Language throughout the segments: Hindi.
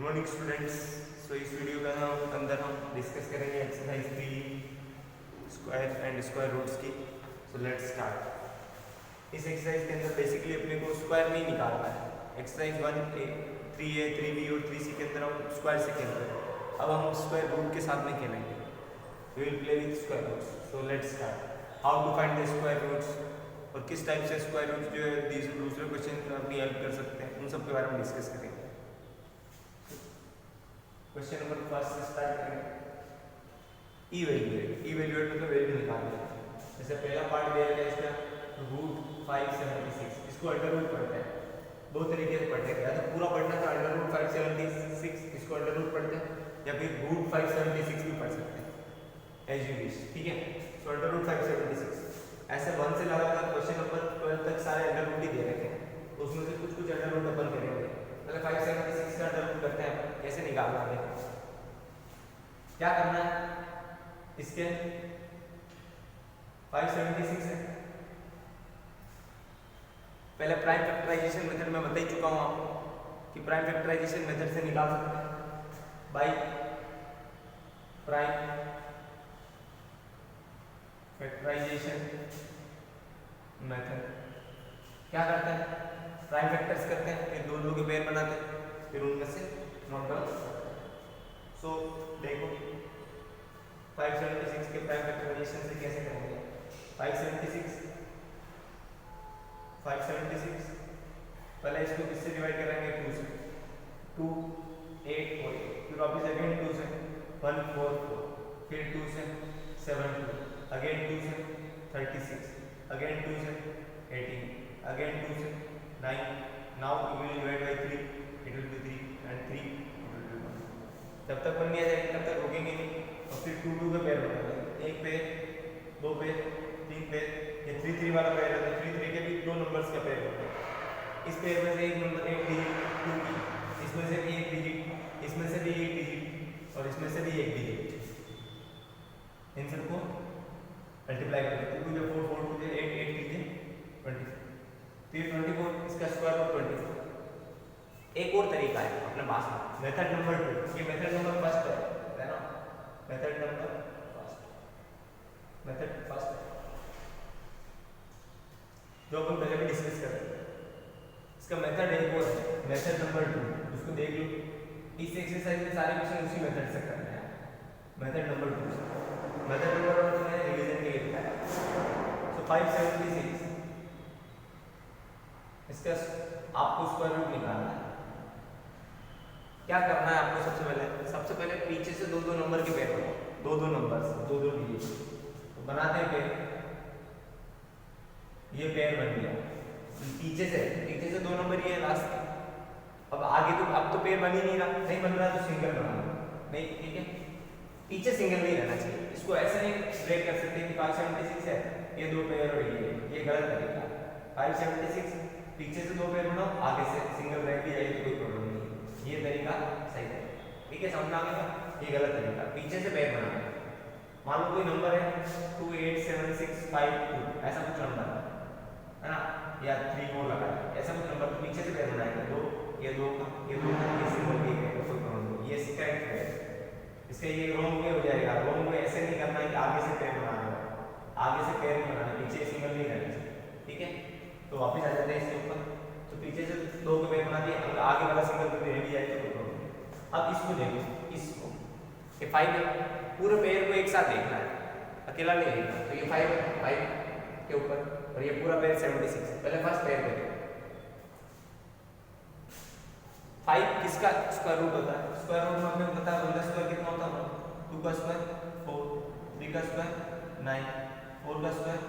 Morning students. सो इस वीडियो के अंदर हम डिस्कस करेंगे exercise 3 square and square roots की। So let's start. इस एक्सरसाइज के अंदर बेसिकली अपने को स्क्वायर नहीं निकालना है। एक्सरसाइज 1A 3A 3B और 3C के अंदर हम स्क्वायर से खेल रहे हैं। अब हम स्क्वायर रूट के साथ में खेलेंगे। We will play with square roots. So let's start. How to find the square roots और किस टाइप से स्क्वायर रूट्स जो है दूसरे क्वेश्चन में अपनी हेल्प कर सकते हैं, उन सब के बारे में डिस्कस करेंगे। क्वेश्चन नंबर फर्स्ट से स्टार्ट करेंगे। इवैल्यूएट मतलब वैल्यू निकालना। जैसे पहला पार्ट दिया गया इसका रूट 576, इसको अंडर रूट पढ़ते हैं। दो तरीके से पढ़ते हैं, या तो पूरा पढ़ना तो अंडर रूट 576 इसको अंडर रूट पढ़ते हैं, या फिर रूट 576 भी पढ़ सकते हैं एज यू विश। ठीक है, सो अंडर रूट 576 ऐसे 1 से लगाकर क्वेश्चन नंबर 12 तक सारे अंडर रूट ही दे रखे हैं, तो उसमें से कुछ कुछ अंडर रूट अपन करेंगे। पहले 576 का अंडर रूट करते हैं अपन, कैसे निकालना है, क्या करना है। इसके 576 है, पहले प्राइम फैक्टराइजेशन मेथड में बता ही चुका हूं आपको कि प्राइम फैक्टराइजेशन मेथड से निकाल सकते हैं बाय प्राइम फैक्टराइजेशन मेथड। क्या करते हैं, प्राइम फैक्टर्स करते हैं, फिर दोनों के पेयर बनाते हैं, फिर उनमें से नॉट डाउन। सो देखो 576 के प्राइम फैक्टराइजेशन से कैसे करेंगे। 576 पहले इसको किससे डिवाइड करेंगे, 2 से। 2 8 4, फिर वापस अगेन 2 से 1 4 4, फिर 2 से 7 2, अगेन 2 से 36, अगेन 2 से 18, अगेन 2 से 9। Now we will divide by 3, it will be 3 and 3 it will be 1। जब तक बन नहीं जाएगी तब तक रुकेंगे नहीं, और फिर 2 2 के पेयर बनाएंगे, एक पेयर, दो पेयर, तीन पेयर। ये 3 3 वाला पेयर है, तो 3 3 के भी दो नंबर्स का पेयर होता है। इस पेयर में से एक नंबर, एक डिजिट 2 की, इसमें से भी एक डिजिट, इसमें से भी एक डिजिट, और इसमें से भी एक डिजिट। इन सबको मल्टीप्लाई करते हैं, 2 4 4 2 8 8 3 24, फिर 24 इसका स्क्वायर रूट 24। एक और तरीका है अपने पास में, मेथड नंबर 2। ये मेथड नंबर फर्स्ट है ना, method number first, method first जो अपन पहले भी डिस्कस कर रहे हैं। इसका मेथड एक और है, मेथड नंबर 2, उसको देख लो। इस एक्सरसाइज में सारे क्वेश्चन उसी मेथड से करने हैं, मेथड नंबर 2 से। मेथड नंबर 1 मैंने रिवीजन के लिए लिखा है। सो 576 इसका आपको स्क्वायर रूट निकालना है। क्या करना है आपको, सबसे पहले पीछे से दो नंबर के पेयर बनाओ, दो नंबर्स, दो डिजिट, तो बनाते हैं पेयर। ये पेयर बन गया, पीछे से 2 नंबर ये लास्ट। अब आगे तो अब तो पेयर बन ही नहीं रहा, नहीं बन रहा तो सिंगल बनाना नहीं। ठीक है, पीछे सिंगल नहीं रहना चाहिए। इसको ऐसे नहीं ब्रेक कर सकते कि 576 है, ये दो पेयर और ये गलत तरीका। 576 पीछे से 2 पेयर बनाओ, आगे से सिंगल रह भी जाए तो कोई प्रॉब्लम नहीं, ये तरीका सही है। ठीक है, समझ आ गया, ये गलत तरीका, पीछे से पेयर बनाना। मान लो कोई नंबर है 2 8 7 6 5 2, ऐसा कुछ नंबर है ना, या 3 4 लगा है, ऐसा कुछ नंबर, तो पीछे से पेयर बनाएंगे। दो ये दो का, ये सिंगल भी है, कोई प्रॉब्लम नहीं, ये करेक्ट है। इसका ये रॉन्ग में हो जाएगा। रॉन्ग में ऐसे नहीं करना है कि आगे से पेयर बनाना है, आगे से पेयर नहीं बनाना, पीछे सिंगल नहीं रहना चाहिए। ठीक है, तो वापस आ जाते हैं इसके ऊपर। तो पीछे से 2 के पेयर बना दिए, अगर आगे वाला सिंगल भी रह भी जाए तो कोई प्रॉब्लम नहीं। अब इसको देखो, इसको ये 5 है, पूरे पेयर को एक साथ देखना है, अकेला नहीं देखना। तो ये 5 के ऊपर, और ये पूरा पेयर 76 है। पहले फर्स्ट पेयर को देखो, 5 किसका स्क्वायर रूट होता है, स्क्वायर रूट में हमें पता है 1 का स्क्वायर कितना होता है, 2 का स्क्वायर 4, 3 का स्क्वायर 9, 4 का स्क्वायर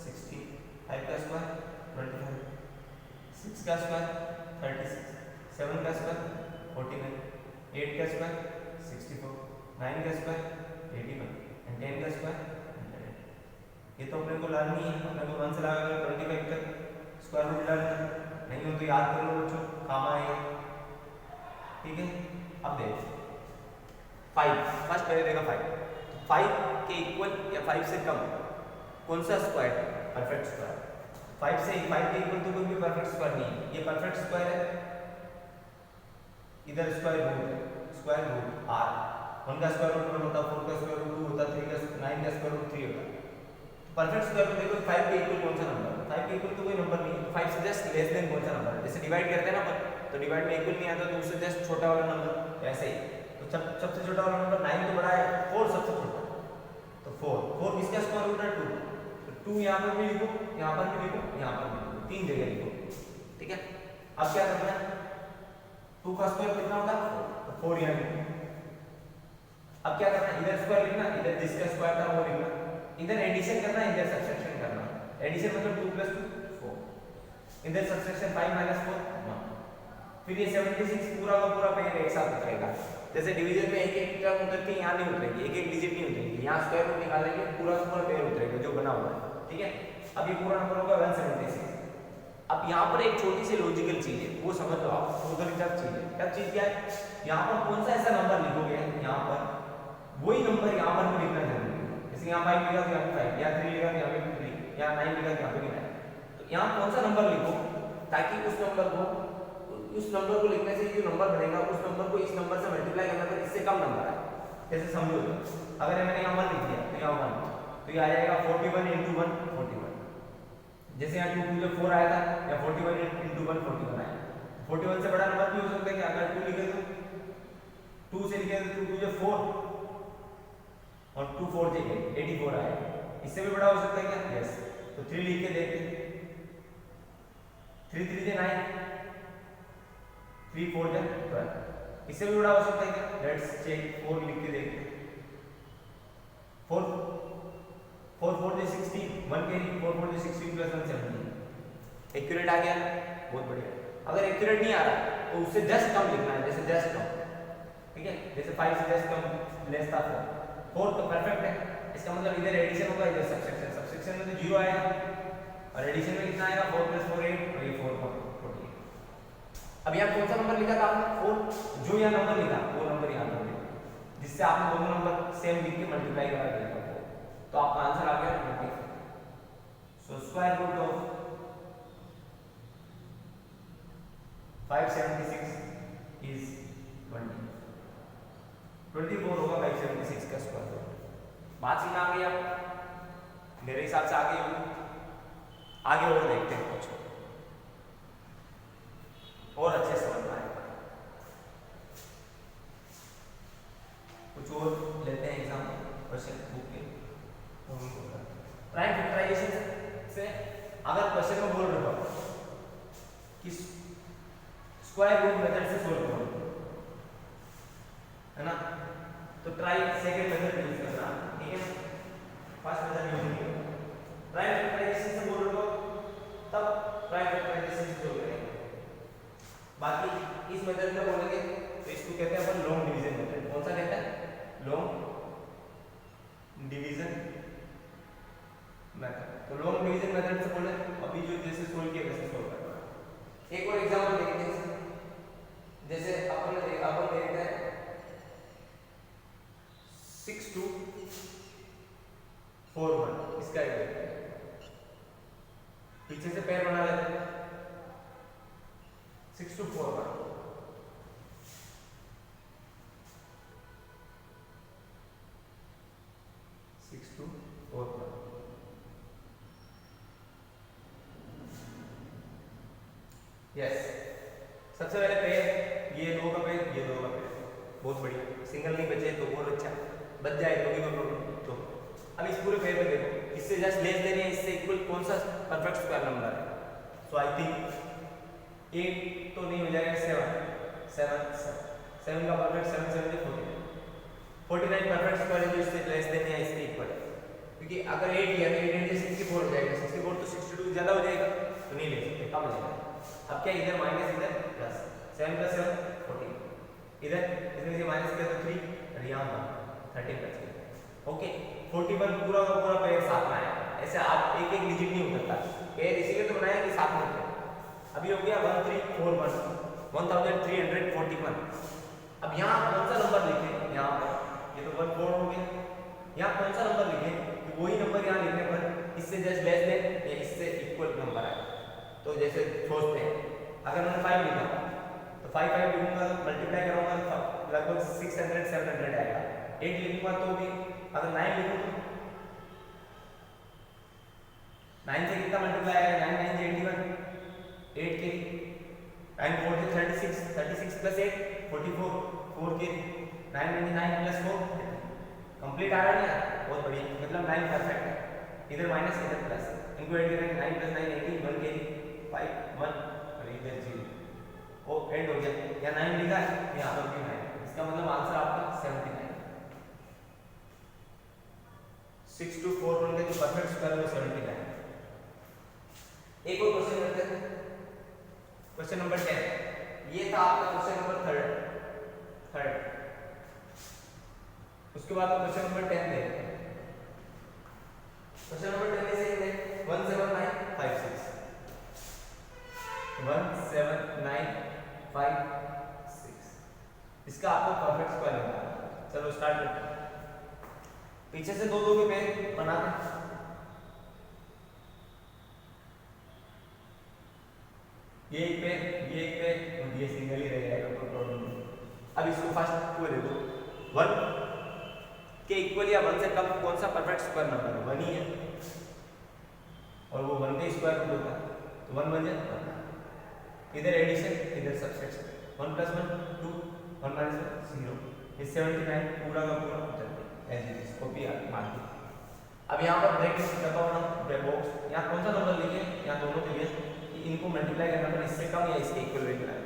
16, 5 का स्क्वायर 25, 6 का स्क्वायर 36, 7 का स्क्वायर 49, 8 का स्क्वायर 64, 9 का स्क्वायर 81 एंड 10 का स्क्वायर 100। ये तो अपने को लर्न नहीं है, अपने को 1 से लगाकर 25 तक स्क्वायर रूट लर्न नहीं हो तो याद कर लो बच्चों, काम आएगा। ठीक है, अब देखो 5, फर्स्ट पहले देखा 5 के इक्वल या 5 से कम कौन सा स्क्वायर, परफेक्ट स्क्वायर। 5 से 5 के इक्वल तो कोई भी परफेक्ट स्क्वायर नहीं है, ये परफेक्ट स्क्वायर है। इधर स्क्वायर रूट आर, 1 का स्क्वायर रूट 1 होता है, 4 का स्क्वायर रूट 2 होता है, 3 का 9 का स्क्वायर रूट 3 होता है। परफेक्ट स्क्वायर में देखो 5 के इक्वल कौन सा नंबर है, 5 के इक्वल तो कोई नंबर नहीं है, 5 से जस्ट लेस देन कौन सा नंबर है। जैसे डिवाइड करते हैं ना अपन, तो डिवाइड में इक्वल नहीं आता तो उससे जस्ट छोटा वाला नंबर, ऐसे ही। तो सबसे छोटा वाला नंबर 9 तो बड़ा है, 4 सबसे छोटा, तो 4 इसका स्क्वायर रूट है 2, तो 2 यहाँ पर भी लिखो, यहाँ पर भी लिखो, यहाँ पर भी लिखो, 3 जगह लिखो, ठीक है। अब क्या करना है, 2 का स्क्वायर कितना होता है, तो 4 यहाँ लिखो। अब क्या करना है, इधर स्क्वायर लिखना, इधर जिसका स्क्वायर था वो लिखना, इधर एडिशन करना, इधर सब्ट्रैक्शन करना। एडिशन मतलब 2 + 2 4, इधर सब्ट्रैक्शन 5 - 4 1। फिर ये 76 पूरा का पूरा पेयर एक साथ उतरेगा। जैसे डिवीजन में एक एक टर्म उतरती है, यहाँ नहीं उतरेगी, एक एक डिजिट नहीं उतरेगी, यहाँ स्क्वायर रूट निकालेंगे पूरा का पूरा पेयर उतरेगा जो बना हुआ है, ठीक है। अब ये पूरा नंबर होगा 176। अब यहाँ पर एक छोटी सी लॉजिकल चीज है, वो समझ लो आप, बहुत टफ चीज है। टफ चीज क्या है, यहाँ पर कौन सा ऐसा नंबर लिखोगे, यहाँ पर वही नंबर यहाँ पर भी लिखना जरूरी है। जैसे यहाँ 5 लिखा तो यहाँ पे 5, यहाँ 3 लिखा तो यहाँ पे 3, यहाँ 9 लिखा तो यहाँ पे भी 9। तो यहाँ कौन सा नंबर लिखो ताकि उस नंबर को लिखने से जो नंबर बनेगा उस नंबर को इस नंबर से मल्टीप्लाई करना तो इससे कम नंबर आए। जैसे समझो, अगर मैंने यहाँ 1 लिख दिया तो यहाँ 1, तो ये आ जाएगा 41 × 1 41। जैसे यहाँ 2 × 4 आया था, या 41 × 1 41 आया। 41 से बड़ा नंबर भी हो सकता है कि अगर 2 लिखे तो 2 से लिखे तो 2 × 4 और 2 4 से 84 आया। इससे भी बड़ा हो सकता है क्या, यस। तो 3 लिख के देखते, 3 3 से 9, 3 4 से 12। इससे भी बड़ा हो सकता है क्या, लेट्स चेक, 4 लिख के देखते, 4 4 से 16, 1 कैरी, 4 4 से 16 + 1 17। एक्यूरेट आ गया, बहुत बढ़िया। अगर एक्यूरेट नहीं आ रहा तो उससे जस्ट कम लिखना है, जैसे जस्ट कम, ठीक है। जैसे 5 से जस्ट कम लेस था 4 तो परफेक्ट है। इसका मतलब इधर एडिशन होगा, इधर सब्ट्रैक्शन में तो 0 आएगा, और एडिशन में कितना आएगा, 4 + 4 8, और ये 4 48। अब यहाँ कौन सा नंबर लिखा था आपने, 4, जो यहाँ नंबर लिखा वो नंबर यहाँ पर लिखा, जिससे आपने दोनों नंबर सेम लिख के मल्टीप्लाई करा दिया, तो आपका आंसर आ गया 25। So square root of 576 is 20। 24 होगा 576 का स्क्वायर रूट। बात समझ आ गई आप, मेरे हिसाब से आगे होगी। आगे और देखते हैं कुछ और अच्छे समझ में आएगा। कुछ और लेते हैं एग्जाम क्वेश्चन बुक के। प्राइम फैक्टराइजेशन से अगर क्वेश्चन में बोल रहे हो कि स्क्वायर रूट मेथड से सोल्व करो, है ना, तो ट्राई सेकंड मेथड यूज करना, ठीक है। फर्स्ट मेथड यूज नहीं करना। प्राइम फैक्टराइजेशन से बोल रहे हो तब प्राइम फैक्टराइजेशन से सोल्व करेंगे। बाकी इस मेथड में बोलेंगे तो इसको कहते हैं अपन लॉन्ग डिवीजन मेथड। कौन सा कहता है, लॉन्ग डिवीजन मेथड। तो लॉन्ग डिवीजन मेथड से बोले अभी जो जैसे सोल्व किया वैसे सोल्व करना। एक और एग्जांपल देखते हैं, जैसे अपन देखते हैं 6 2 4 1, इसका एक देखते हैं, पीछे से पेयर बना लेते हैं 6 2 4 1। यस, सबसे पहले पेयर, ये 2 का पेयर, ये 2 का पेयर, बहुत बढ़िया। सिंगल नहीं बचे तो बहुत अच्छा, बच जाए तो भी कोई प्रॉब्लम नहीं। तो अब इस पूरे पेयर में देखो, इससे जस्ट लेस देन या इससे इक्वल कौन सा परफेक्ट स्क्वायर नंबर है। सो आई थिंक 8 तो नहीं हो जाएगा, 7 का परफेक्ट 7 7 से 49 परफेक्ट स्क्वायर है जो इससे लेस देन या इसके इक्वल है। क्योंकि अगर 8 लिया तो 8 × 64 हो जाएगा, 64 तो 62 ज्यादा हो जाएगा, तो नहीं ले सकते, कम हो जाएगा। अब क्या, इधर माइनस इधर प्लस, 7 + 7 14, इधर इसमें से माइनस किया तो 3 और यहाँ 13 बच गया। ओके, 41 पूरा का पूरा पेयर साथ में आया। ऐसे आप एक एक डिजिट नहीं उतरता, पेयर इसीलिए तो बनाया कि साथ में उतरे। अभी हो गया 1341, 1341। अब यहाँ कौन सा नंबर लिखें, यहाँ पर ये तो 14 हो गया, यहाँ कौन सा नंबर लिखें कि वही नंबर यहाँ लिखने पर इससे जस्ट लेस देन या इससे इक्वल नंबर आए। तो जैसे सोचते हैं, अगर मैंने 5 लिखा तो 5 5 लिखूंगा तो मल्टीप्लाई करूंगा तो लगभग 600 700 आएगा। 8 लिखूंगा तो भी, अगर 9 लिखूं तो 9 से कितना मल्टीप्लाई आएगा, 9 9 से 81, 8 के 9 4 से 36, 36 प्लस 8 44, 4 के 9 29 प्लस 4 कंप्लीट आ रहा है ना, बहुत बढ़िया, मतलब 9 परफेक्ट है, इधर माइनस इधर प्लस, इनको ऐड करेंगे 9 प्लस 9 18, 1 के 5 1 और इधर 0, ओ एंड हो गया, या 9 लिखा है यहाँ पर भी 9, इसका मतलब आंसर आपका 79। 6 to 4 बन गए तो परफेक्ट स्क्वायर वो 79। एक और क्वेश्चन करते हैं, क्वेश्चन नंबर 10, ये था आपका क्वेश्चन नंबर थर्ड, उसके बाद क्वेश्चन नंबर 10 देखते हैं। क्वेश्चन नंबर 10 से देख 17956 17956, इसका आपको परफेक्ट स्क्वायर निकालना है। चलो स्टार्ट करते हैं, पीछे से दो दो के पेड़ बनाते हैं, ये एक पेड़, ये एक पेड़, ये सिंगल ही रह जाएगा, कोई प्रॉब्लम नहीं। अब इसको फर्स्ट को देखो, 1 के इक्वल या 1 से कम कौन सा परफेक्ट स्क्वायर नंबर है, 1 ही है, और वो 1 का स्क्वायर रूट होता है, तो 1 बन जाए, इधर एडिशन इधर सब्सट्रैक्शन, 1 + 1 2, 1 - 1 0, ये 79 पूरा का पूरा उत्तर है, एज इट इज कॉपी मार दी। अब यहाँ पर ब्रैकेट दबाओ ना, बॉक्स यहाँ कौन सा नंबर लिखे, यहाँ दोनों के लिए इनको मल्टीप्लाई करना पड़ेगा, इससे कम या इसके इक्वल लेना है,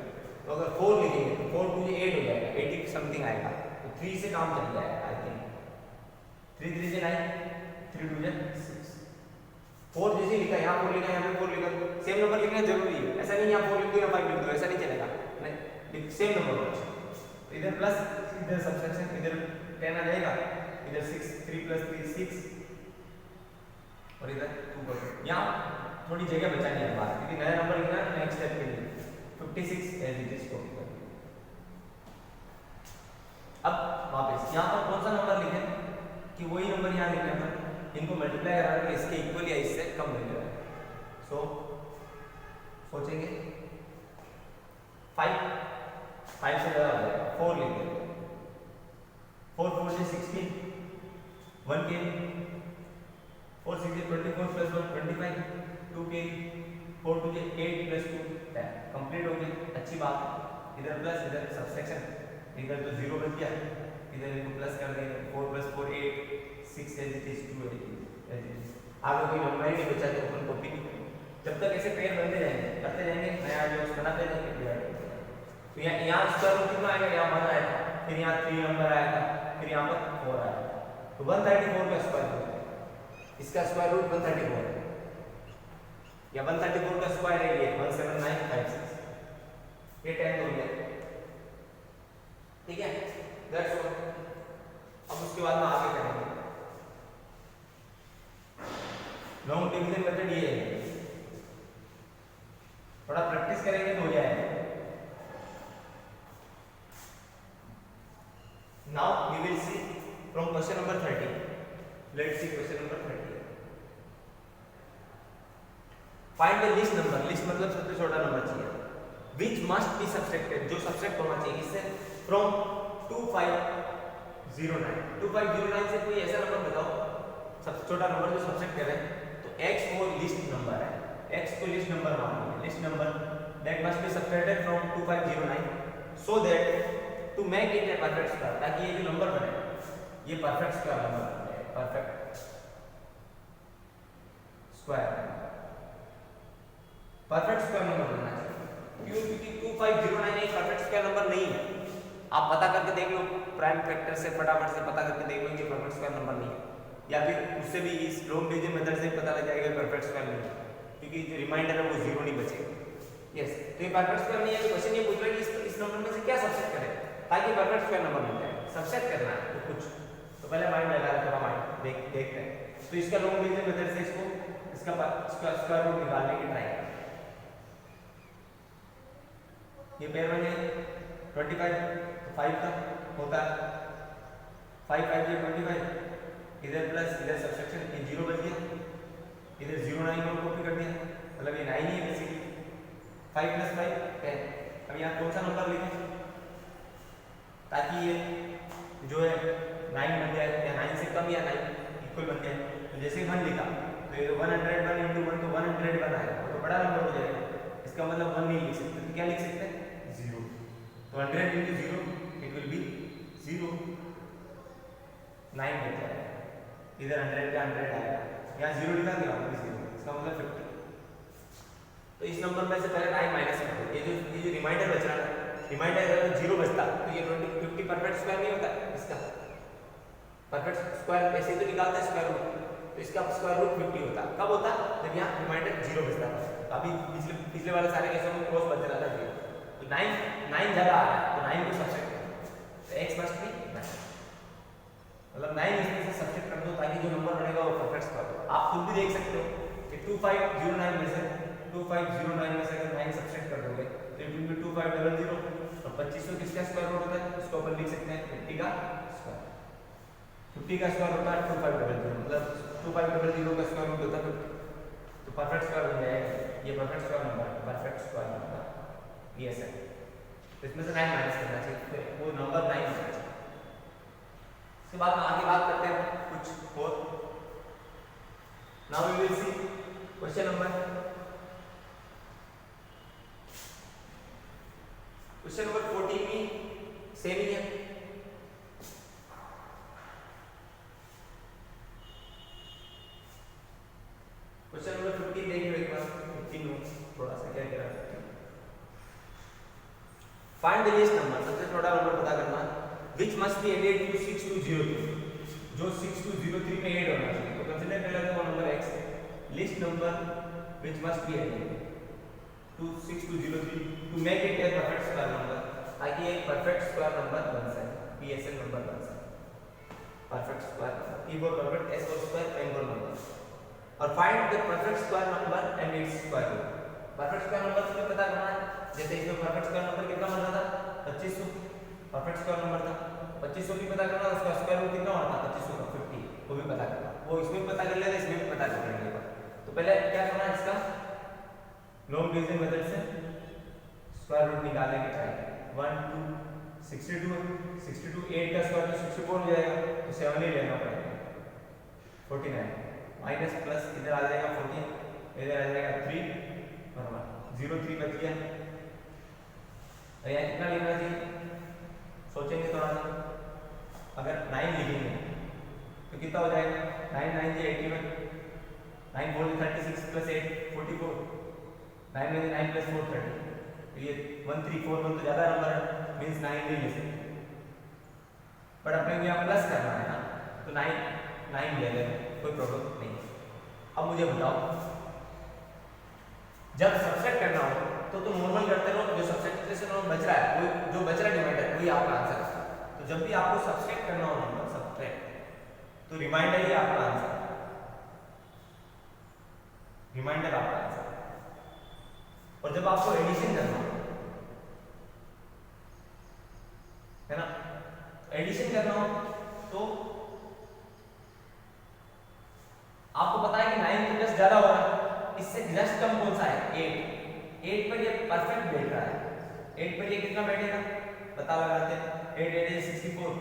तो अगर 4 लिखेंगे तो 4 2 8 हो जाएगा, 80 समथिंग आएगा, तो 3 से काम चल जाएगा आई थिंक, 3 3 से 9, 3 2 से 6, 4 जैसे लिखा है, यहाँ 4 लिखा है, यहाँ पे 4 लिखा, सेम नंबर लिखना जरूरी है, ऐसा नहीं यहाँ 4 लिख दो या 5 लिख दो, ऐसा नहीं चलेगा, नहीं सेम नंबर होना चाहिए, तो इधर प्लस, इधर सब्सट्रैक्शन, इधर 10 आ जाएगा, इधर 6 3 + 3 6, और इधर 2 पर यहाँ थोड़ी जगह बचानी है बात, क्योंकि नया नंबर लिखना है नेक्स्ट स्टेप के लिए, 56 एज इट इज कॉपी कर। अब वापस यहाँ पर कौन सा नंबर लिखें कि वही नंबर यहाँ लिखना है, इनको मल्टीप्लाई करा के इसके इक्वल या इससे कम मिल रहा है, सो सोचेंगे 5 से ज़्यादा हो जाएगा, 4 लिख देंगे, 4 4 से 16, 1 के 4 6 से 24 + 1 25, 2 के 4 2 से 8 + 2 10, कंप्लीट हो गया, अच्छी बात है, इधर प्लस इधर सब्सट्रैक्शन, इधर तो 0 बच गया, इधर इनको प्लस कर देंगे, 4 + 4 8 6 as it is 2 as it is, आगे कोई नंबर ही नहीं बचा तो अपन कॉपी नहीं करेंगे, जब तक ऐसे पेयर बनते जाएंगे करते जाएंगे, नया जो बनाते जाएंगे, तो यहाँ स्क्वायर रूट कितना आएगा, यहाँ 1 आएगा, फिर यहाँ 3 नंबर आएगा, फिर यहाँ पर 4 आएगा, तो 134 का स्क्वायर रूट है, इसका स्क्वायर रूट 134 है, या 134 का स्क्वायर है ये 17956, ये 10 हो गया, ठीक है, दैट्स ऑल। अब उसके बाद में आगे करेंगे लॉन्ग डिवीजन मेथड, ये है, थोड़ा प्रैक्टिस करेंगे तो हो जाएगा। Now we will see from question number 30, let's see question number 30, find the least number, least मतलब सबसे छोटा नंबर चाहिए, which must be subtracted, जो सब्सट्रैक्ट होना चाहिए किससे, from 2509, 2509 से कोई ऐसा नंबर बताओ सबसे छोटा नंबर जो सब्सट्रैक्ट करें, तो x वो लिस्ट नंबर है, x को लिस्ट नंबर मान लीजिए, list number that must be subtracted from 2509 so that to make it a perfect square, ताकि ये जो नंबर बने ये परफेक्ट स्क्वायर नंबर बन जाए, perfect square, perfect square number बनना चाहिए, क्यों, क्योंकि 2509 एक परफेक्ट स्क्वायर नंबर नहीं है, आप पता करके देख लो, प्राइम फैक्टर से फटाफट से पता करके देख लो कि परफेक्ट स्क्वायर नंबर नहीं है, या फिर उससे भी इस लॉन्ग डिवीजन मेथड से पता लग जाएगा परफेक्ट स्क्वायर नहीं है, क्योंकि जो रिमाइंडर है वो 0 नहीं बचेगा, यस, तो ये परफेक्ट स्क्वायर नहीं है, तो क्वेश्चन ये पूछ रहा है कि इस नंबर में से क्या सब्सट्रैक्ट करें ताकि परफेक्ट स्क्वायर नंबर मिल जाए, सब्सट्रैक्ट करना है तो कुछ, तो पहले माइंड लगा रहे, थोड़ा माइंड देखते हैं, तो इसका लॉन्ग डिवीजन मेथड से इसको इसका स्क्वायर रूट निकालने की ट्राई करें, ये पेयर बने 25 तो 5 का होता है, 5 5 ये 25, इधर प्लस इधर सब्सट्रैक्शन, ये 0 बच गया, इधर 0 9 को कॉपी कर दिया, मतलब ये 9 ही है बेसिकली, 5 + 5 10, अब यहाँ कौन सा नंबर लिखें ताकि ये जो है 9 बन जाए, या 9 से कम या 9 इक्वल बन जाए। तो जैसे 1 लिखा तो ये 101 इंटू 1 तो 100 बनाएगा, तो बड़ा नंबर हो जाएगा। इसका मतलब 1 नहीं लिख सकते, तो क्या लिख सकते हैं 0। तो 100 इंटू 0 इट विल बी 0, 9 बन जाएगा। इधर 100 का 100 आएगा, यहाँ 0 लिखा गया 0, इसका मतलब 50। तो इस नंबर में से पहले 9 माइनस कर दो। ये जो रिमाइंडर बच रहा है, रिमाइंडर अगर 0 बचता तो ये 50 परफेक्ट स्क्वायर नहीं होता इसका। परफेक्ट स्क्वायर ऐसे तो निकालता है स्क्वायर रूट, तो इसका स्क्वायर रूट 50 होता। कब होता? जब यहाँ रिमाइंडर 0 बचता। तो अभी पिछले वाले सारे केसों में क्रॉस बच रहा था 0, तो 9 जगह आ रहा है, तो 9 को सब्ट्रैक्ट करो, तो x मस्ट बी 9, मतलब 9 इसमें से सब्ट्रैक्ट कर दो ताकि जो नंबर बनेगा वो परफेक्ट स्क्वायर हो। आप खुद भी देख सकते हो कि 2509 में से 2509 में से अगर 9 सब्ट्रैक्ट कर दोगे तो इट विल बी 2500, और 2500 किसका स्क्वायर रूट होता है? इसको अपन लिख सकते हैं 50 का स्क्वायर। 50 का स्क्वायर होता है 2500, मतलब 2500 का स्क्वायर रूट होता है 50, तो परफेक्ट स्क्वायर बन जाएगा। ये perfect square number, perfect square number ये है। तो इसमें से 9 माइनस करना चाहिए, तो वो नंबर 9 होना चाहिए। इसके बाद आगे बात करते हैं कुछ और। Now we will see question number 14 भी सेम ही है। क्वेश्चन नंबर 15 देख लो एक बार। 15 नो थोड़ा सा क्या कह रहा है, फाइंड द लीस्ट नंबर, सबसे छोटा नंबर पता करना, which must be added to 6203, जो 6203 में ऐड होना चाहिए। तो कंसीडर कर लेते हैं वो नंबर x है। Least number which must be added to 6203 to make it a perfect square number, ताकि एक परफेक्ट स्क्वायर नंबर बन सके, PSN नंबर बन सके। Perfect square number, P for perfect, S for square, N for number. और find the perfect square number and its square root. Perfect square number तुम्हें पता करना है, जैसे इसमें परफेक्ट स्क्वायर नंबर कितना बन रहा था 2500, परफेक्ट स्क्वायर नंबर था 2500 भी पता करना, उसका स्क्वायर रूट कितना होना था 2500 का 50, वो भी पता करना। वो इसमें पता कर लेते, इसमें भी पता कर लेंगे। तो पहले क्या करना है, इसका लॉन्ग डिवीजन मेथड से स्क्वायर रूट निकालेंगे। 1 2 62 62 8 का स्क्वायर तो 64 हो जाएगा, तो 7 ही लेना पड़ेगा। 49 माइनस प्लस इधर आ जाएगा 14, इधर आ जाएगा 3 और 1 0 3 बच गया। यहाँ कितना लेना चाहिए सोचेंगे थोड़ा सा। अगर 9 लिखेंगे तो कितना हो जाएगा, 9 9 से 81, 9 4 36 प्लस 8 44, 9 में 9 प्लस 4 30, तो ये 1341 तो ज़्यादा नंबर है, मीन्स 9 नहीं ले सकते, बट अपने को यहाँ प्लस करना है ना, तो 9 ले लें, कोई प्रॉब्लम नहीं। अब मुझे बताओ, जब सब्ट्रैक्ट करना हो तो तुम नॉर्मल करते रहो, जो सब्ट्रैक्शन बच रहा है वो जो बच रहा है डिवाइडर वही आपका आंसर है। तो जब भी आपको सब्ट्रैक्ट करना हो नंबर सब्ट्रैक्ट, तो रिमाइंडर ही आपका आंसर है, रिमाइंडर आपका आंसर है। और जब आपको एडिशन करना हो, है ना, एडिशन करना हो तो आपको पता है कि 9 तो जस्ट ज्यादा हो रहा है, इससे जस्ट कम कौन सा है 8 पर ये परफेक्ट बैठ रहा है। 8 पर ये कितना बैठेगा पता लगाते हैं। 8 8 is 64,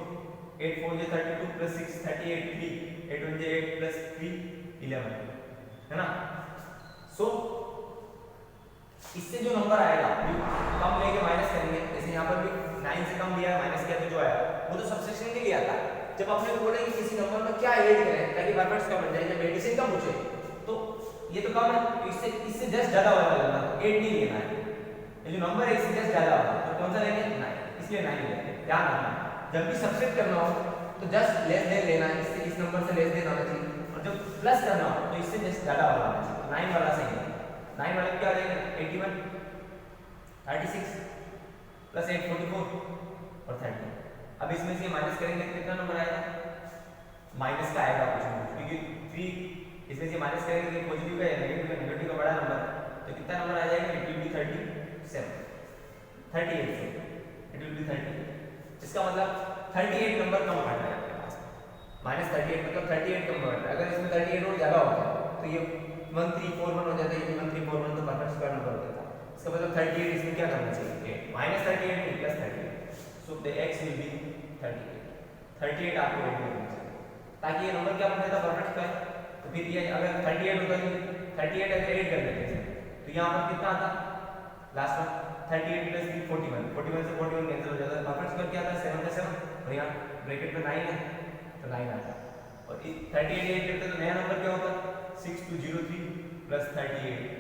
8 4 is 32 plus 6 38 3, 8 1 is 8 plus 3 11, है ना। सो इससे जो नंबर आएगा कम लेके माइनस करेंगे, जैसे यहाँ पर भी 9 से कम लिया माइनस किया तो जो आया वो तो सब्ट्रैक्शन के लिए आता है। जब आपने बोला कि किसी नंबर में क्या ऐड करें ताकि परफेक्ट स्क्वायर बन जाए, जब एडिशन का पूछे तो ये तो कम है, इससे जस्ट ज्यादा वाला लेना, तो 8 नहीं लेना है। ये जो नंबर है इससे जस्ट ज्यादा वाला, तो कौन सा लेंगे 9, इसलिए 9 लेंगे। ध्यान रखना जब भी सब्ट्रैक्ट करना हो तो जस्ट लेस देन लेना है, इससे इस नंबर से लेस देन आना चाहिए, और जब प्लस करना हो तो इससे जस्ट ज्यादा वाला आना चाहिए। 9 वाला सही है। 9 वाले क्या आ जाएगा 81 36 प्लस 8 44 और 30। अब इसमें से माइनस करेंगे तो कितना नंबर आएगा, माइनस का आएगा कुछ, क्योंकि 3 इसमें से माइनस करेंगे तो पॉजिटिव का या नेगेटिव का बड़ा नंबर, तो कितना नंबर आ जाएगा, इट विल बी 37 38 से इट विल बी 30। इसका मतलब 38 नंबर कम पड़ रहा है आपके पास, -38 मतलब 38 कम पड़ रहा है। अगर इसमें 38 और ज़्यादा होता है तो ये 1341 हो जाता है, ये 1341 तो परफेक्ट स्क्वायर नंबर हो जाता है। इसका मतलब 38 इसमें क्या करना चाहिए 8 माइनस 38 नहीं plus 38 so the x will be 38 आपको रेडी करना चाहिए ताकि ये नंबर क्या बन जाता परफेक्ट स्क्वायर। तो फिर ये अगर 38 होता है 38 अगर 8 कर देते हैं तो यहाँ पर कितना आता लास्ट में 38 प्लस 41 41 से 41 कैंसिल हो जाता है परफेक्ट स्क्वायर क्या आता है 7 का 7 और यहाँ ब्रैकेट में 9 है तो 9 आता है और 38 8 करते तो नया नंबर क्या होता 6203 प्लस 38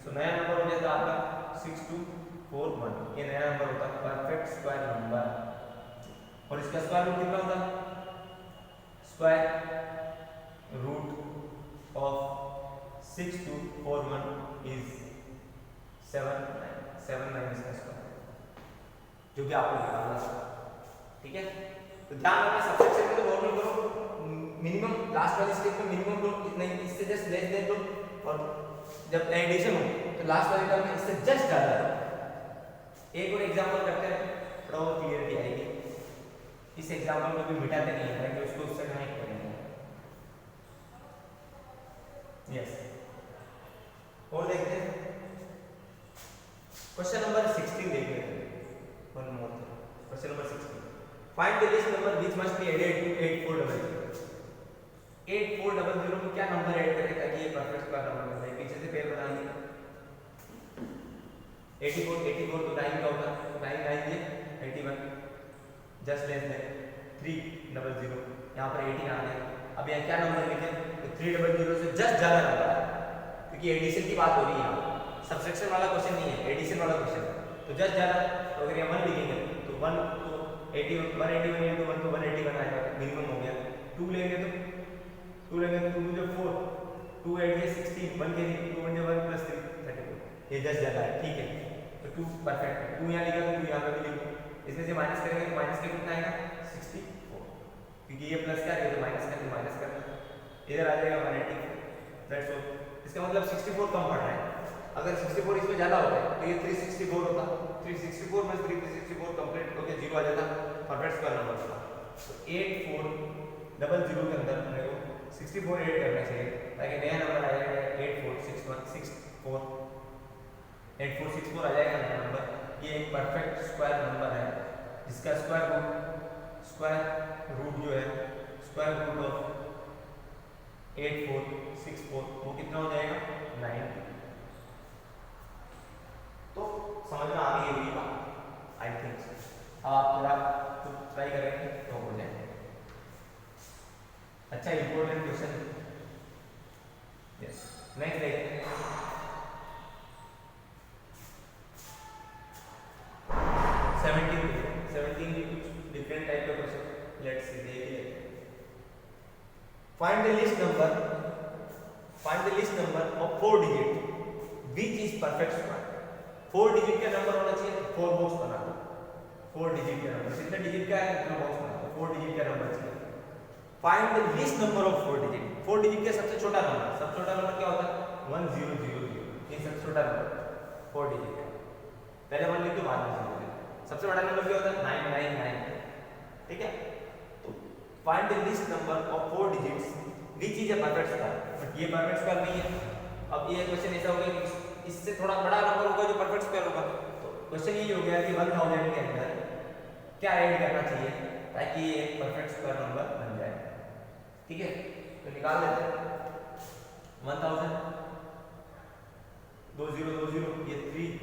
सो नया नंबर हो जाता आपका 6241 ये नया नंबर होता है परफेक्ट स्क्वायर नंबर और इसका स्क्वायर रूट कितना होता है स्क्वायर रूट ऑफ 6241 इज 7 इसका स्क्वायर जो कि आपको निकालना है ठीक है। तो ध्यान रखना सबसेक्शन में तो नॉर्मल करो मिनिमम लास्ट वाली स्टेप में मिनिमम लो नहीं इससे जस्ट लेस देन लो और जब एडिशन हो तो लास्ट वाले टर्म में इससे जस्ट ज्यादा है। एक और एग्जांपल करते हैं थोड़ा और क्लियरिटी आएगी। इस एग्जांपल में भी मिटाते नहीं है कि उसको उससे कनेक्ट करेंगे। यस और देखते हैं क्वेश्चन नंबर 16 देखते हैं। One more question number 16 find the least number which must be added to 8400 8400 में क्या नंबर ऐड करें ताकि ये परफेक्ट स्क्वायर नंबर बन जाए। पीछे से पेयर बनाएंगे 84 तो 9 का होगा 9 9 ये 81 जस्ट लेस देन 300 यहाँ पर 18 आ गया। अब यहाँ क्या नंबर लिखे तो 300 से जस्ट ज्यादा नंबर है क्योंकि एडिशन की बात हो रही है यहाँ सब्ट्रैक्शन वाला क्वेश्चन नहीं है एडिशन वाला क्वेश्चन तो जस्ट ज्यादा तो अगर यहाँ 1 लिखेंगे तो 1 तो 181 into 1 तो 181 आएगा मिनिमम हो गया। 2 लेंगे तो 2 मुझे 4 2 8 ये 16 1 के 2 1 1 प्लस 3 34 ये जस्ट ज्यादा है ठीक है। तो 2 परफेक्ट है 2 यहाँ लिखा तो 2 यहाँ पे भी लिखो इसमें से माइनस करेंगे तो माइनस का कितना आएगा 64 क्योंकि ये प्लस का है तो माइनस करना इधर आ जाएगा 180 दैट्स ऑल। इसका मतलब 64 कम पड़ रहा है अगर 64 इसमें ज्यादा होता है तो ये 364 होता 364 में 364 कंप्लीट होके 0 आ जाता परफेक्ट स्क्वायर नंबर होता। तो 8400 के अंदर अपने को 64 ऐड करना चाहिए ताकि नया नंबर आ जाएगा 8464 आ जाएगा नया नंबर। ये एक परफेक्ट स्क्वायर नंबर है जिसका स्क्वायर रूट जो है स्क्वायर रूट ऑफ 8464 वो कितना हो जाएगा 9। तो समझ में आ गई होगी बात आई थिंक। अब आप थोड़ा ट्राई करेंगे तो हो जाएगा। अच्छा इंपॉर्टेंट क्वेश्चन यस नेक्स्ट देखते हैं 17 भी कुछ डिफरेंट टाइप का क्वेश्चन लेट्स सी देखिए। Find the least number of 4 digit which is perfect square. 4 digit का नंबर होना चाहिए 4 बॉक्स बना दो 4 डिजिट का नंबर कितना डिजिट का है उतना बॉक्स बना दो 4 डिजिट का नंबर चाहिए। Find the least number of 4 digit 4 digit का सबसे छोटा नंबर क्या होता है 1000 ये सबसे छोटा नंबर 4 डिजिट का पहले 1 लिख दो बाद में 0 सबसे बड़ा नंबर क्या होता है 999 ठीक है। तो find the least number of 4 digits which is a perfect square but ये परफेक्ट स्क्वायर नहीं है। अब ये क्वेश्चन ऐसा होगा कि इससे थोड़ा बड़ा नंबर होगा जो परफेक्ट स्क्वायर होगा। तो क्वेश्चन ये हो गया कि 1000 के अंदर क्या ऐड करना चाहिए ताकि ये एक परफेक्ट स्क्वायर नंबर बन जाए ठीक है। तो निकाल लेते हैं 1000 20 ये 3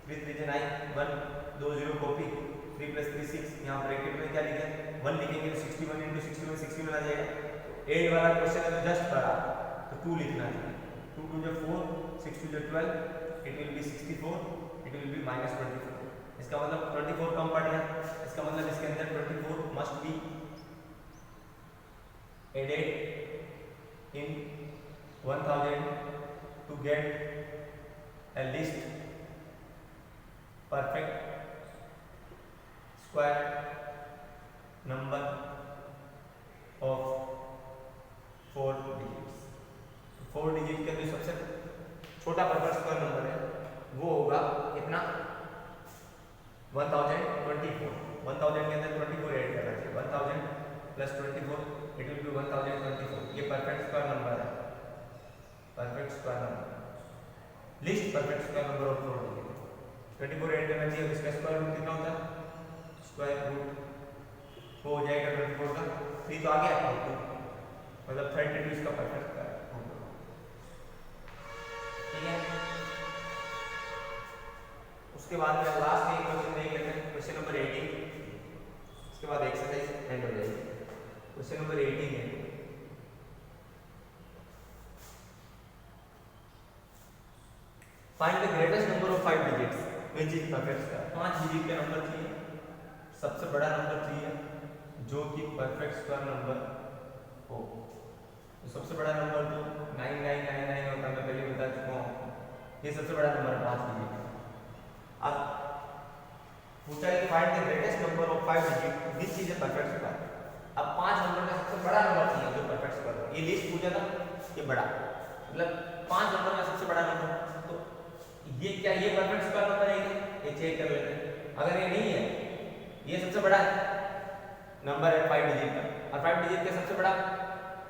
से 9 1 20 कॉपी 3 + 3 6 यहाँ ब्रैकेट में क्या लिखे 1 लिखेंगे तो 61 into 61 आ जाएगा। तो 8 वाला क्वेश्चन है तो जस्ट बड़ा तो 2 लिखना चाहिए 2 2 जो 4 6 2 जो 12 it will B 64 it will B -24। इसका मतलब 24 कम पड़ गया इसका मतलब इसके अंदर 24 must be added in 1000 to get a list perfect square number of 4 digits। 4 digit का जो सबसे छोटा परफेक्ट स्क्वायर नंबर है वो होगा कितना 1024 के अंदर 24 ऐड करना चाहिए 1000 + 24 इट विल बी 1024। ये परफेक्ट स्क्वायर नंबर है perfect square number list perfect square number of 4 digit 24 add करना चाहिए। इसका स्क्वायर रूट कितना होता है, स्क्वायर रूट हो जाएगा 24 का 3 तो आ गया, मतलब 32 इसका परफेक्ट स्क्वायर। ठीक है, उसके बाद में लास्ट में एक क्वेश्चन देख लेते हैं, क्वेश्चन नंबर 18। उसके बाद एक्सरसाइज एंड हो जाएगी। क्वेश्चन नंबर 18 है, find the greatest number of 5 digits which is perfect square. 5 digit के नंबर चाहिए, सबसे बड़ा नंबर चाहिए जो कि परफेक्ट स्क्वायर नंबर हो। तो सबसे बड़ा नंबर तो 9999 होता है, मैं पहले बता चुका हूँ, ये सबसे बड़ा नंबर है 5 डिजिट। अब पूछा है कि find the greatest number of 5 digit which is a perfect square. अब 5 नंबर का सबसे बड़ा नंबर चाहिए जो परफेक्ट स्क्वायर हो। ये लिस्ट पूछा था, ये बड़ा मतलब 5 नंबर का सबसे बड़ा नंबर, तो ये क्या ये परफेक्ट स्क्वायर नंबर है क्या, ये चेक कर लेते हैं। अगर ये नहीं है, ये सबसे बड़ा नंबर है 5 डिजिट का, और 5 डिजिट का सबसे बड़ा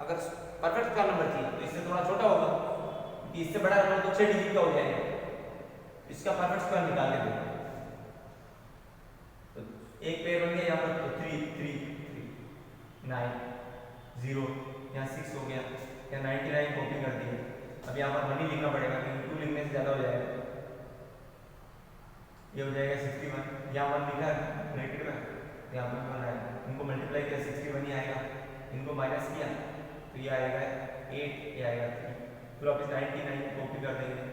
अगर परफेक्ट स्क्वायर नंबर चाहिए तो इससे थोड़ा छोटा होगा, क्योंकि इससे बड़ा नंबर तो 6 डिजिट का हो जाएगा। इसका परफेक्ट स्क्वायर निकाल लेते हैं। तो एक पेयर बन गया यहाँ पर, तो 3 3 3 9 0, यहाँ 6 हो गया, यहाँ 99 कॉपी कर दिया। अब यहाँ पर मनी लिखना पड़ेगा क्योंकि 2 लिखने से ज़्यादा हो जाएगा। ये हो जाएगा 61, यहाँ 1 लिखा है ब्रैकेट में, यहाँ पर 1 आएगा, इनको मल्टीप्लाई किया 61 ही आएगा, इनको माइनस किया तो ये आएगा 8, ये आएगा 3, फिर वापस 99 कॉपी कर देंगे।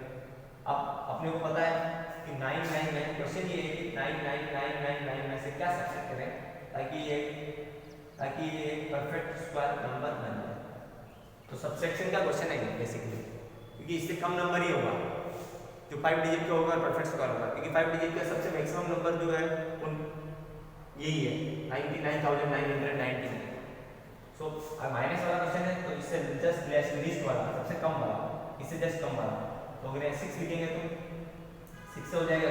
अब अपने को पता है कि 99 में क्वेश्चन ये है कि 99999 में से क्या सबसेट करें ताकि ये एक परफेक्ट स्क्वायर नंबर बन जाए। तो सबसेक्शन का क्वेश्चन है बेसिकली, क्योंकि इससे कम नंबर ही होगा जो 5 डिजिट का होगा परफेक्ट स्क्वायर होगा, क्योंकि 5 डिजिट का सबसे मैक्सिमम नंबर जो है उन यही है 99,999। सो माइनस वाला क्वेश्चन है तो इससे जस्ट लेस लिस्ट वाला सबसे कम वाला, इससे जस्ट कम वाला। तो अगर 6 लिखेंगे तो 6 से हो जाएगा,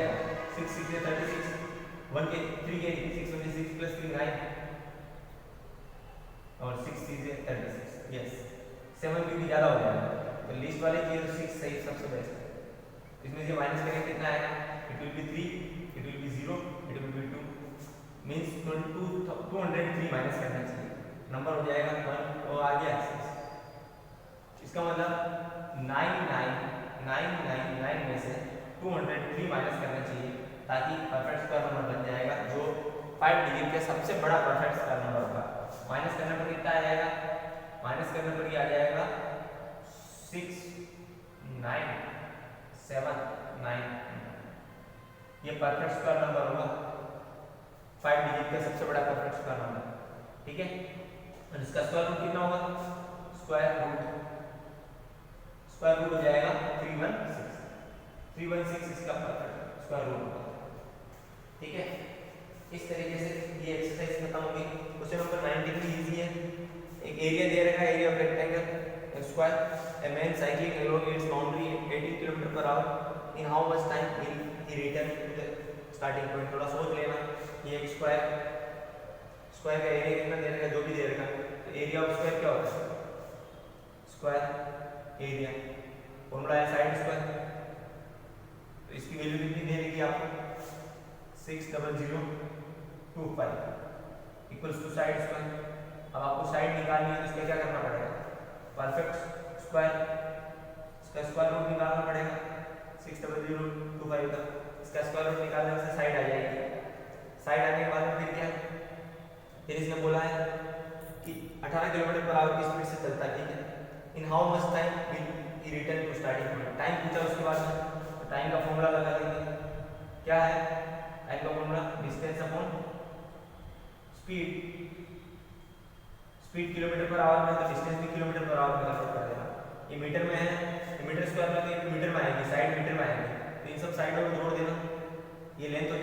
6 6 से 36, 1 के 3 के 6 1 6 प्लस 3 9, और 6 3 से 36, यस 7 क्योंकि ज़्यादा हो जाएगा। तो लिस्ट वाले चाहिए तो 6 सही सबसे बेस्ट है। इसमें से माइनस करेंगे कितना आएगा, it will be 3, it will B 0, it will B 2, means 203 minus करना चाहिए, नंबर हो जाएगा 1 और आ गया 6। इसका मतलब 99999 में से 203 माइनस करना चाहिए ताकि परफेक्ट स्क्वायर नंबर बन जाएगा जो 5 डिजिट के सबसे बड़ा परफेक्ट स्क्वायर नंबर होगा। माइनस करने पर कितना आ जाएगा, माइनस करने पर ये आ जाएगा 6 9 7 9, ये परफेक्ट स्क्वायर नंबर होगा 5 डिजिट का सबसे बड़ा परफेक्ट स्क्वायर नंबर। ठीक है, और इसका स्क्वायर रूट कितना होगा, स्क्वायर रूट हो जाएगा 316 इसका परफेक्ट स्क्वायर रूट होगा। ठीक है, इस तरीके से ये एक्सरसाइज खत्म होगी। क्वेश्चन नंबर 19 भी इजी है। एक एरिया दे रखा है, area of rectangle square, a man cycling along its boundary 80 km/h, in how much time will he return to the starting point। थोड़ा सोच लेना, ये एक स्क्वायर का एरिया कितना दे रखा है, जो भी दे रखा है, तो एरिया ऑफ स्क्वायर क्या होता है, स्क्वायर एरिया, फॉर्मूला है साइड स्क्वायर। तो इसकी वैल्यू कितनी दे रही है आपको, 60025 इक्वल्स टू साइड स्क्वायर। अब आपको साइड निकालनी है तो इसका क्या करना पड़ेगा, परफेक्ट स्क्वायर, इसका स्क्वायर रूट निकालना पड़ेगा 60025 का। इसका स्क्वायर रूट निकालने से साइड आ जाएगी। साइड आने के बाद फिर क्या, फिर इसने बोला है कि 18 km/h की स्पीड से चलता है। ठीक है, in how much time will he return to starting point. Time पूछा उसके बाद तो टाइम का फॉर्मूला लगा देंगे, क्या है टाइम का formula, distance upon speed. Speed किलोमीटर/h में तो डिस्टेंस भी किलोमीटर/h में कन्वर्ट कर देना। ये मीटर में है, मीटर स्क्वायर में तो मीटर में आएगी, साइड मीटर में आएगी, तो इन सब साइडों को जोड़ देना। ये लेंथ हो